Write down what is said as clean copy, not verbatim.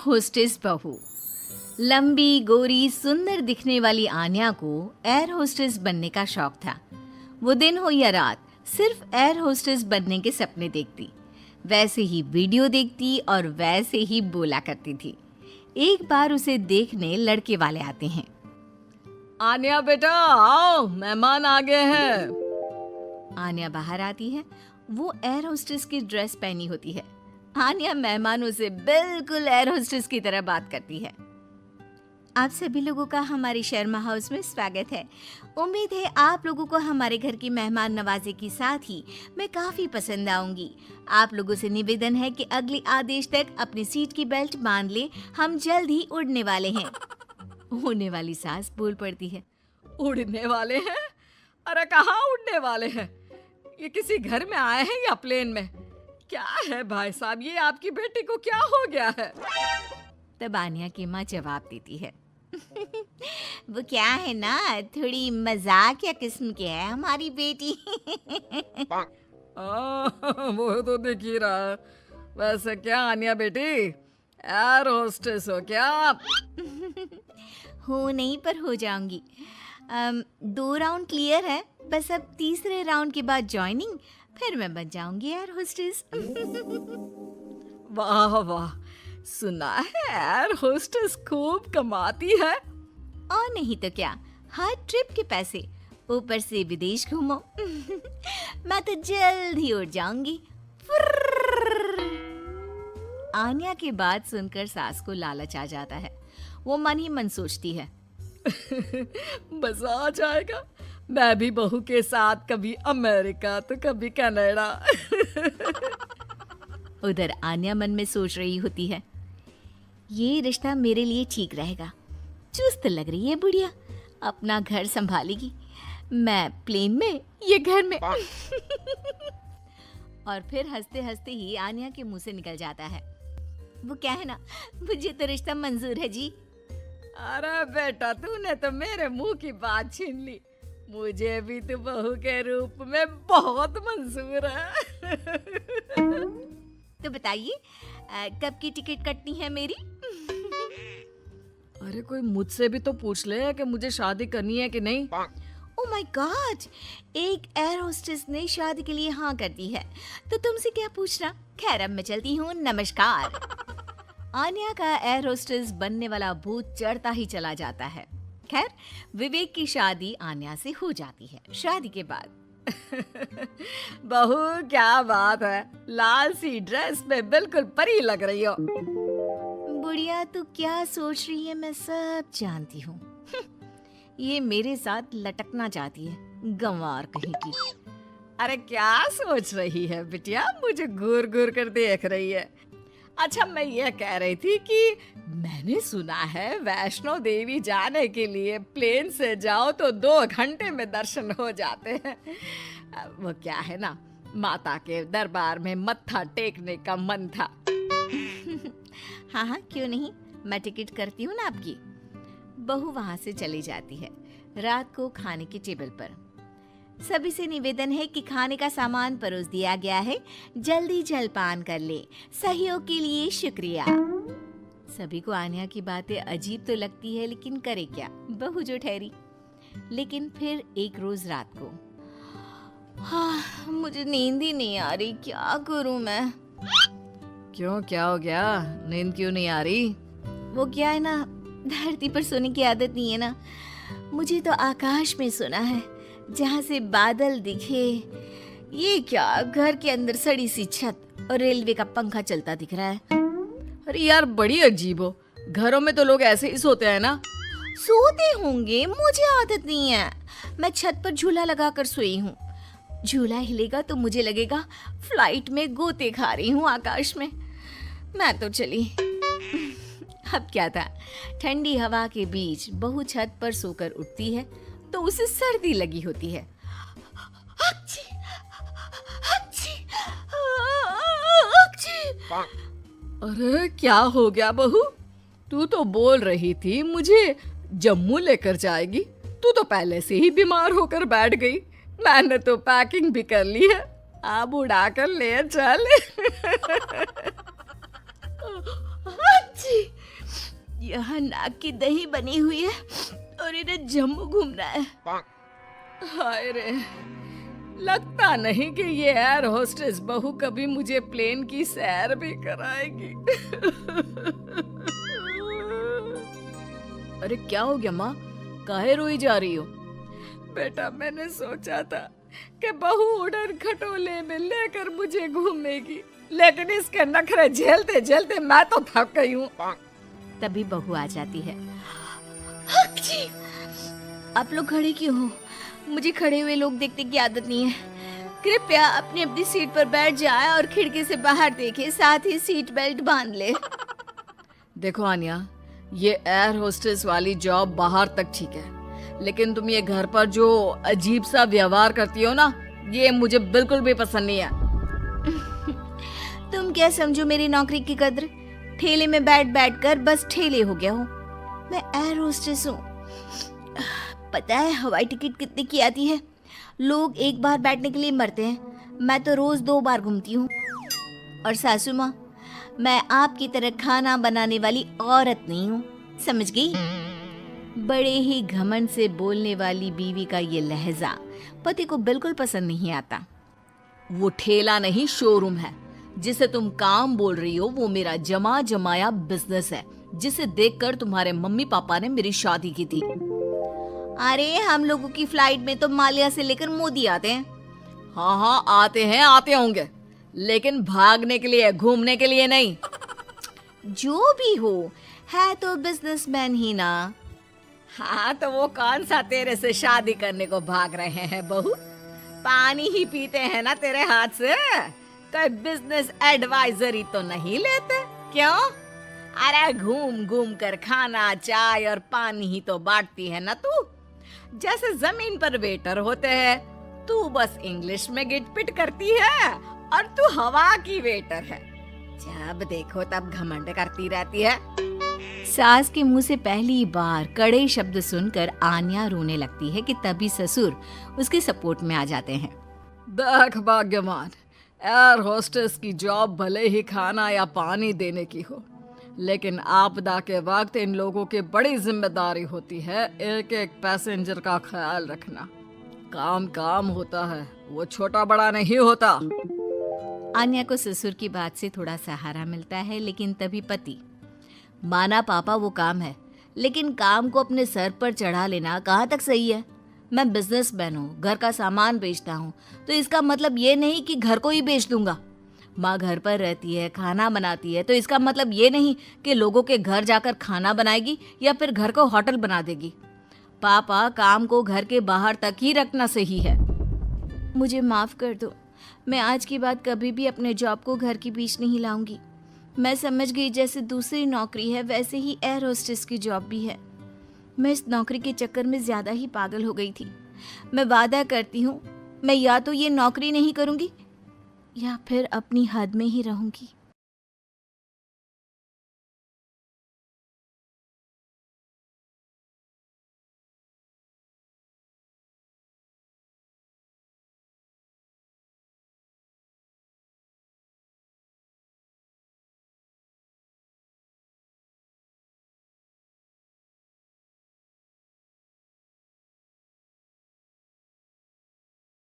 Hostess बहू। लंबी, गोरी, सुंदर दिखने वाली आन्या को एयर होस्टेस बनने का शौक था। वो दिन हो या रात सिर्फ एयर होस्टेस बनने के सपने देखती, वैसे ही वीडियो देखती और वैसे ही बोला करती थी। एक बार उसे देखने लड़के वाले आते हैं। आन्या बेटा आओ, मेहमान आ गए हैं। आन्या बाहर आती है। वो एयर होस्टेस की ड्रेस पहनी होती है। आन्या मेहमानों से बिल्कुल एयर होस्टेस की तरह बात करती है। आप सभी लोगों का हमारे शर्मा हाउस में स्वागत है। उम्मीद है आप लोगों को हमारे घर की मेहमान नवाजी के साथ ही मैं काफी पसंद आऊंगी। आप लोगों से निवेदन है कि अगले आदेश तक अपनी सीट की बेल्ट बांध ले, हम जल्द ही उड़ने वाले हैं। होने वाली सास बोल पड़ती है। उड़ने वाले हैं? अरे कहाँ उड़ने वाले हैं? ये किसी घर में आए हैं या प्लेन में? क्या है भाई साहब, ये आपकी बेटी को क्या हो गया है? तब आन्या की माँ जवाब देती है। वो क्या है ना, थोड़ी मजाकिया किस्म की है हमारी बेटी। वो तो दिख ही रहा है। वैसे क्या आन्या बेटी, एयर होस्टेस हो क्या आप? हो नहीं, पर हो जाऊंगी। 2 राउंड क्लियर है, बस अब तीसरे राउंड के बाद ज्वाइनिंग, फिर मैं बन जाऊंगी एयर होस्टेस। वाह वाह, सुना है एयर होस्टेस खूब कमाती है। और नहीं तो क्या, हर ट्रिप के पैसे, ऊपर से विदेश घूमो। मैं तो जल्द ही उड़ जाऊंगी। आन्या की बात सुनकर सास को लालच आ जाता है। वो मन ही मन सोचती है, मजा आ जाएगा, मैं भी बहू के साथ कभी अमेरिका तो कभी कनाडा। उधर आन्या मन में सोच रही होती है, ये रिश्ता मेरे लिए ठीक रहेगा। चुस्त लग रही है बुढ़िया, अपना घर संभालेगी, मैं प्लेन में, ये घर में। और फिर हंसते हंसते ही आन्या के मुंह से निकल जाता है, वो क्या है ना, मुझे तो रिश्ता मंजूर है जी। अरे बेटा, तूने तो मेरे मुंह की बात छीन ली। मुझे भी तो बहू के रूप में बहुत मंजूर है। तो बताइए कब की टिकट कटनी है मेरी? अरे कोई मुझसे भी तो पूछ ले कि मुझे शादी करनी है कि नहीं। ओह माय गॉड, एक एयर होस्टेस ने शादी के लिए हाँ कर दी है, तो तुमसे क्या पूछना। खैर अब मैं चलती हूँ, नमस्कार। आन्या का एयर होस्टेस बनने वाला भूत चढ़ता ही चला जाता है। खैर विवेक की शादी आन्या से हो जाती है। शादी के बाद बहू क्या बात है, लाल सी ड्रेस में बिल्कुल परी लग रही हो। बुढ़िया तू क्या सोच रही है मैं सब जानती हूँ। ये मेरे साथ लटकना चाहती है, गंवार कहीं की। अरे क्या सोच रही है बिटिया, मुझे घूर घूर कर देख रही है। अच्छा मैं ये कह रही थी कि मैंने सुना है वैष्णो देवी जाने के लिए प्लेन से जाओ तो 2 घंटे में दर्शन हो जाते हैं। वो क्या है ना, माता के दरबार में मत्था टेकने का मन था। हाँ हाँ क्यों नहीं, मैं टिकट करती हूँ ना आपकी। बहू वहाँ से चली जाती है। रात को खाने के टेबल पर सभी से निवेदन है कि खाने का सामान परोस दिया गया है, जल्दी जलपान कर ले। सहयोग के लिए शुक्रिया। सभी को आन्या की बातें अजीब तो लगती है, लेकिन करे क्या, बहू जो ठहरी। लेकिन फिर एक रोज रात को, हाँ मुझे नींद ही नहीं आ रही, क्या करूं मैं। क्यों, क्या हो गया, नींद क्यों नहीं आ रही? वो क्या है ना, धरती पर सोने की आदत नहीं है ना, मुझे तो आकाश में सोना है, जहाँ से बादल दिखे। ये क्या, घर के अंदर सड़ी सी छत और रेलवे का पंखा चलता दिख रहा है। अरे यार बड़ी अजीब हो, घरों में तो लोग ऐसे ही सोते हैं ना। सोते होंगे, मुझे आदत नहीं है। मैं छत पर झूला लगाकर सोई हूँ। झूला हिलेगा तो मुझे लगेगा फ्लाइट में गोते खा रही हूँ आकाश में। मैं तो चली। अब क्या था, ठंडी हवा के बीच बहू छत पर सोकर उठती है तो उसे सर्दी लगी होती है। अच्छी, अच्छी, अच्छी। अरे क्या हो गया बहू, तू तो बोल रही थी मुझे जम्मू लेकर जाएगी, तू तो पहले से ही बीमार होकर बैठ गई। मैंने तो पैकिंग भी कर ली है, अब उड़ा कर ले चल। अच्छी। यहाँ नाक की दही बनी हुई है और इन्हें जम्मू घूमना है। हाय रे, लगता नहीं कि ये एयर होस्टेस बहू कभी मुझे प्लेन की सैर भी कराएगी। अरे क्या हो गया माँ, काहे रोई जा रही हो? बेटा, मैंने सोचा था कि बहू उड़न खटोले में लेकर मुझे घूमेगी, लेकिन इसके नखरे झेलते झेलते मैं तो थक गई हूँ। तभी बहू आ जाती है। जी, आप लोग खड़े क्यों हो? मुझे खड़े हुए लोग देखने की आदत नहीं है। कृपया अपनी अपनी सीट पर बैठ जाए और खिड़की से बाहर देखे, साथ ही सीट बेल्ट बांध ले। देखो आन्या, ये एयर होस्टेस वाली जॉब बाहर तक ठीक है, लेकिन तुम ये घर पर जो अजीब सा व्यवहार करती हो ना, ये मुझे बिल्कुल भी पसंद नहीं है। तुम क्या समझो मेरी नौकरी की कद्र? ठेले में बैठ बैठ कर बस ठेले हो गया हूँ। मैं एयर होस्टेस हूँ। पता है हवाई टिकट कितने की आती है? लोग एक बार बैठने के लिए मरते हैं, मैं तो रोज 2 बार घूमती हूँ। और सासू माँ, मैं आपकी तरह खाना बनाने वाली औरत नहीं हूँ, समझ गई? बड़े ही घमंड से बोलने वाली बीवी का ये लहजा पति को बिल्कुल पसंद नहीं आता। वो ठेला नहीं, शोरूम है। जिसे तुम काम बोल रही हो वो मेरा जमा जमाया बिजनेस है, जिसे देखकर तुम्हारे मम्मी पापा ने मेरी शादी की थी। अरे हम लोगों की फ्लाइट में तो माल्या से लेकर मोदी आते हैं। हाँ हाँ, आते होंगे, लेकिन भागने के लिए, घूमने के लिए नहीं। जो भी हो, है तो बिजनेसमैन ही ना। हाँ, तो वो कौन सा तेरे से शादी करने को भाग रहे हैं बहू? पानी ही पीते हैं ना तेरे हाथ से, कोई बिजनेस एडवाइजरी तो नहीं लेते क्यों? अरे घूम घूम कर खाना, चाय और पानी ही तो बांटती है ना तू। जैसे जमीन पर वेटर होते हैं, तू बस इंग्लिश में गिटपिट करती है और तू हवा की वेटर है। जब देखो तब घमंड करती रहती है। सास के मुंह से पहली बार कड़े शब्द सुनकर आन्या रोने लगती है कि तभी ससुर उसके सपोर्ट में आ जाते हैं। देख भाग्यवान, एयर होस्टेस की जॉब भले ही खाना या पानी देने की हो, लेकिन आपदा के वक्त इन लोगों की बड़ी जिम्मेदारी होती है एक एक पैसेंजर का ख्याल रखना। काम काम होता है, वो छोटा बड़ा नहीं होता। आन्या को ससुर की बात से थोड़ा सहारा मिलता है, लेकिन तभी पति, माना पापा वो काम है, लेकिन काम को अपने सर पर चढ़ा लेना कहाँ तक सही है? मैं बिजनेसमैन हूँ, घर का सामान बेचता हूँ, तो इसका मतलब ये नहीं कि घर को ही बेच दूंगा। माँ घर पर रहती है, खाना बनाती है, तो इसका मतलब ये नहीं कि लोगों के घर जाकर खाना बनाएगी या फिर घर को होटल बना देगी। पापा, काम को घर के बाहर तक ही रखना सही है। मुझे माफ़ कर दो, मैं आज की बात कभी भी अपने जॉब को घर के बीच नहीं लाऊंगी। मैं समझ गई जैसे दूसरी नौकरी है वैसे ही एयर होस्टेस की जॉब भी है। मैं इस नौकरी के चक्कर में ज़्यादा ही पागल हो गई थी। मैं वादा करती हूँ, मैं या तो ये नौकरी नहीं करूँगी या फिर अपनी हद में ही रहूँगी।